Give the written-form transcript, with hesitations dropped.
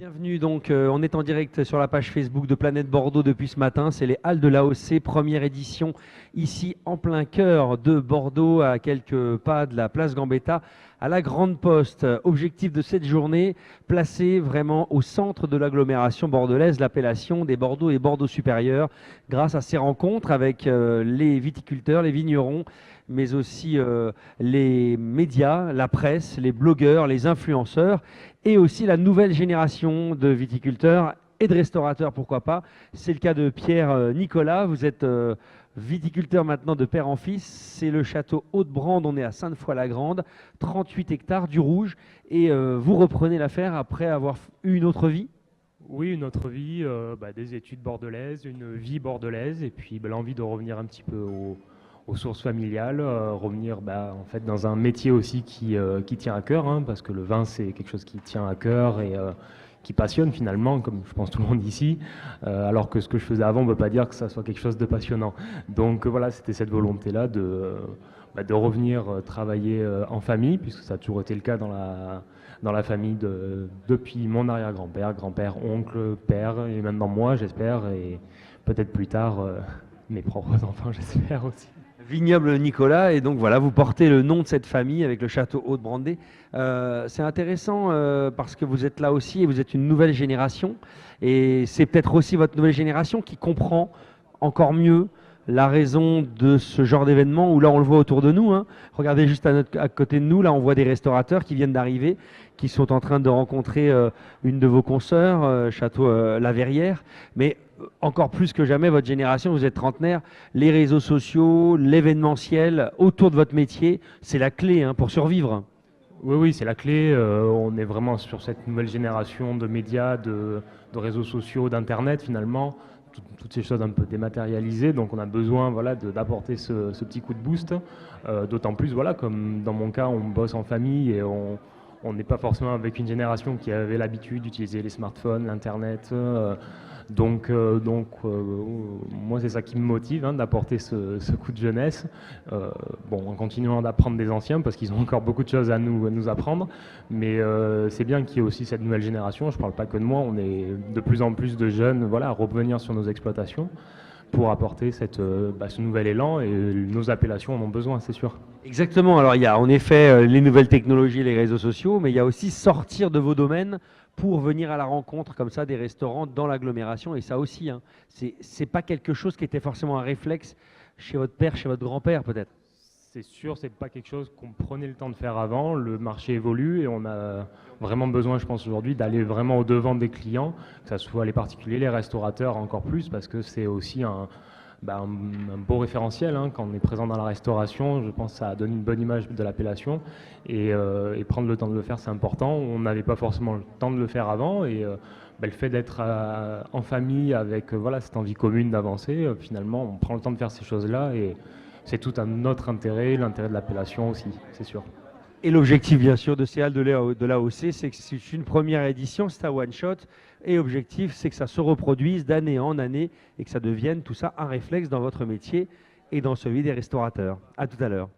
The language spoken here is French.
Bienvenue donc, on est en direct sur la page Facebook de Planète Bordeaux depuis ce matin. C'est les Halles de l'AOC, première édition ici en plein cœur de Bordeaux, à quelques pas de la place Gambetta, à la Grande Poste. Objectif de cette journée, placer vraiment au centre de l'agglomération bordelaise l'appellation des Bordeaux et Bordeaux supérieurs grâce à ces rencontres avec les viticulteurs, les vignerons, mais aussi les médias, la presse, les blogueurs, les influenceurs et aussi la nouvelle génération de viticulteurs et de restaurateurs, pourquoi pas. C'est le cas de Pierre Nicolas, vous êtes viticulteur maintenant de père en fils, c'est le château Haute-Brande, on est à Sainte-Foy-la-Grande, 38 hectares du rouge, et vous reprenez l'affaire après avoir eu une autre vie? Oui, une autre vie, des études bordelaises, une vie bordelaise, et puis l'envie de revenir un petit peu aux sources familiales, revenir en fait dans un métier aussi qui tient à cœur, hein, parce que le vin c'est quelque chose qui tient à cœur et qui passionne finalement, comme je pense tout le monde ici, alors que ce que je faisais avant ne veut pas dire que ça soit quelque chose de passionnant. Donc voilà, c'était cette volonté-là de revenir travailler en famille, puisque ça a toujours été le cas dans la famille depuis mon arrière-grand-père, grand-père, oncle, père, et maintenant moi j'espère, et peut-être plus tard mes propres enfants j'espère aussi. Vignoble Nicolas, et donc voilà, vous portez le nom de cette famille avec le château Haute-Brandé. C'est intéressant parce que vous êtes là aussi et vous êtes une nouvelle génération, et c'est peut-être aussi votre nouvelle génération qui comprend encore mieux la raison de ce genre d'événement où là on le voit autour de nous, hein. Regardez juste à côté de nous, là on voit des restaurateurs qui viennent d'arriver, qui sont en train de rencontrer une de vos consoeurs, Château La Verrière, mais encore plus que jamais, votre génération, vous êtes trentenaire, les réseaux sociaux, l'événementiel autour de votre métier, c'est la clé hein, pour survivre. Oui, c'est la clé. On est vraiment sur cette nouvelle génération de médias, de réseaux sociaux, d'Internet finalement, toutes ces choses un peu dématérialisées. Donc on a besoin d'apporter ce petit coup de boost. D'autant plus, comme dans mon cas, on bosse en famille et on n'est pas forcément avec une génération qui avait l'habitude d'utiliser les smartphones, l'Internet. Moi, c'est ça qui me motive, hein, d'apporter ce coup de jeunesse, en continuant d'apprendre des anciens, parce qu'ils ont encore beaucoup de choses à nous apprendre, mais c'est bien qu'il y ait aussi cette nouvelle génération. Je ne parle pas que de moi, on est de plus en plus de jeunes à revenir sur nos exploitations pour apporter ce nouvel élan, et nos appellations en ont besoin, c'est sûr. Exactement, alors il y a en effet les nouvelles technologies, les réseaux sociaux, mais il y a aussi sortir de vos domaines pour venir à la rencontre comme ça des restaurants dans l'agglomération, et ça aussi, hein, c'est pas quelque chose qui était forcément un réflexe chez votre père, chez votre grand-père peut-être. C'est sûr, c'est pas quelque chose qu'on prenait le temps de faire avant. Le marché évolue et on a vraiment besoin, je pense aujourd'hui, d'aller vraiment au devant des clients, que ce soit les particuliers, les restaurateurs encore plus, parce que c'est aussi un beau référentiel, hein. Quand on est présent dans la restauration, je pense que ça donne une bonne image de l'appellation, et prendre le temps de le faire, c'est important. On n'avait pas forcément le temps de le faire avant, et le fait d'être en famille avec cette envie commune d'avancer, finalement, on prend le temps de faire ces choses-là, et c'est tout un autre intérêt, l'intérêt de l'appellation aussi, c'est sûr. Et l'objectif, bien sûr, de ces halles de l'AOC, c'est que c'est une première édition, c'est un one-shot. Et l'objectif, c'est que ça se reproduise d'année en année et que ça devienne tout ça un réflexe dans votre métier et dans celui des restaurateurs. À tout à l'heure.